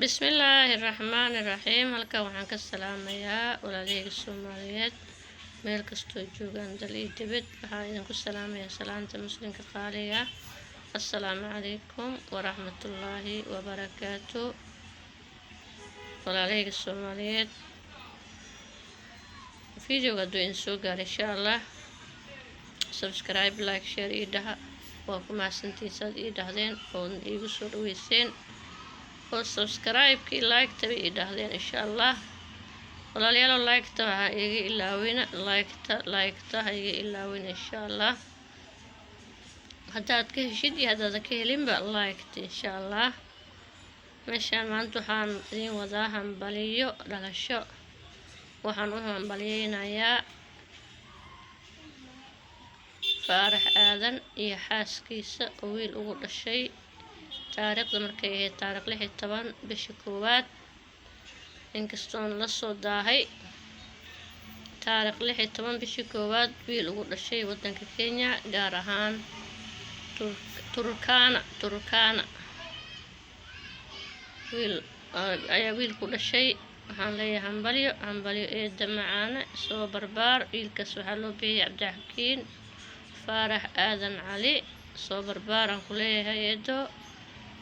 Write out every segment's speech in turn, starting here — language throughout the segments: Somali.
بسم الله الرحمن الرحيم. halkan waxaan ka salaamayaa walaalahayga Soomaaliyeed meel kastoo joogaan dal iyo dibad. waxaan idinku salaamayaa salaanta muslimka qaaliga. assalaamu calaykum waraxmatullaahi wabarakaatu. walaalahayga Soomaaliyeed, videoga hadduu idin soo gaaro insha allah subscribe, like, share ii dhaha. waa ku mahadsantihiin saad ii dhahdeen oo iigu soo dhaweyseen oo subscribe-kii like-taba ii dhahdeen insha allah. walaalayaal like-ta ha iga ilaawina, like-ta ha iga ilaawina insha allah. haddaad ka heshid iyo haddaad ka helinba like-ta insha allah. meeshaan maanta waxaan idin wadaa hambaliyo dhalasho. waxaan u hambaliyeynayaa faarax aadan iyo xaaskiisa oo wiil ugu dhashay taariikhda markay ahayd taariikh 16 bisha koowaad, inkastoon la soo daahay. taariikh 16 bisha koowaad wiil ugu dhashay wadanka Kenya, gaar ahaan Turkana. wiil ayaa wiil ku dhashay. waxaan leeyahay hambaliyo eeda macaane, soo barbaar. wiilkaas waxaa loo bixiyay Cabdixakiin faarax aadan cali. soo barbaaran ku leeyahay eedo,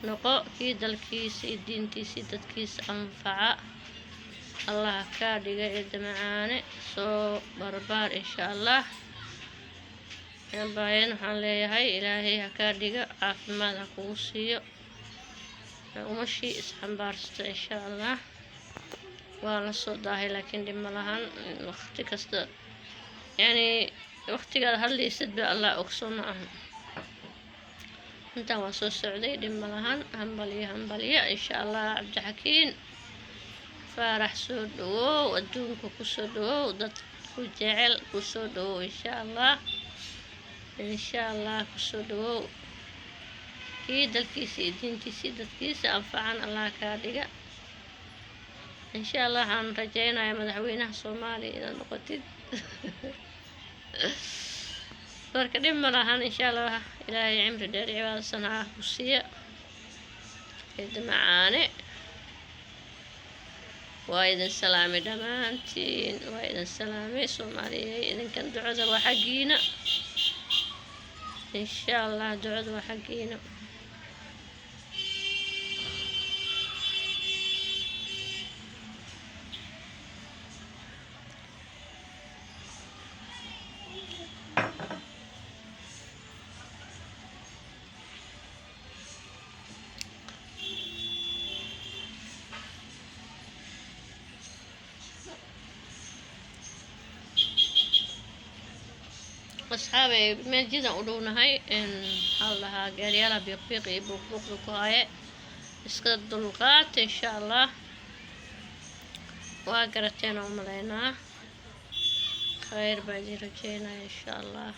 noqo kii dalkiisa iyo diintiisa iyo dadkiisa anfaca. allah kaa dhiga eeda macaane, soo barbaar insha allah. baayan waxaan leeyahay ilaahay ha kaa dhiga, caafimaad ha kugu siiyo, umashii isxambaarsta insha allah. waa la soo daahay laakiin dhib ma lahan. waqti kasta yani waqtigaad hadlaysid ba allah ogsoo ma ahan. intaan waa soo socday, dhib ma lahan. hambaliyo insha allah. Cabdixakiin faarax soo dhawow, adduunka ku soo dhawow, dadku jecel ku soo dhawow insha allah. ku soo dhawow, kii dalkiisa iyo diintiisa iyo dadkiisa anfacan allah kaa dhiga insha allah. waxaan rajeynayaa madaxweynaha Soomaaliya inaad noqotid. marka dhib ma lahan insha allah. ilaahay cimri dheer cibaadasan ha ku siiya eeda macaane. waa idin salaamay dhammaantiin, waa idin salaamay Soomaaliyeed. idinkan ducada waa xaggiina insha allah, ducada waa xaggiina. asxaabay meel jidan u dhownahay hal lahaa gaaryaalaha biiqiiq iyo buuqbuuqda ku haaye, iska dulqaata insha allah. waa garateen oo malaynaa khayr baa idin rajeynaya insha allah.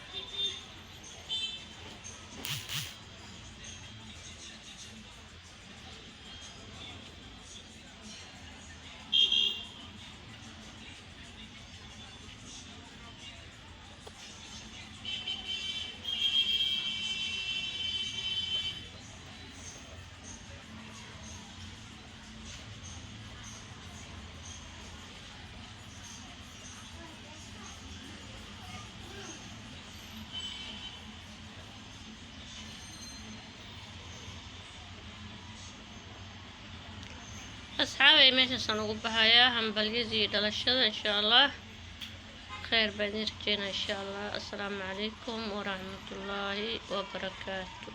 asxaabay meeshaasaan ugu baxayaa hambalyadii dhalashada insha allah. khayr baa idin rajeynaya insha allah. assalaamu calaykum waraxmatullaahi wabarakaatu.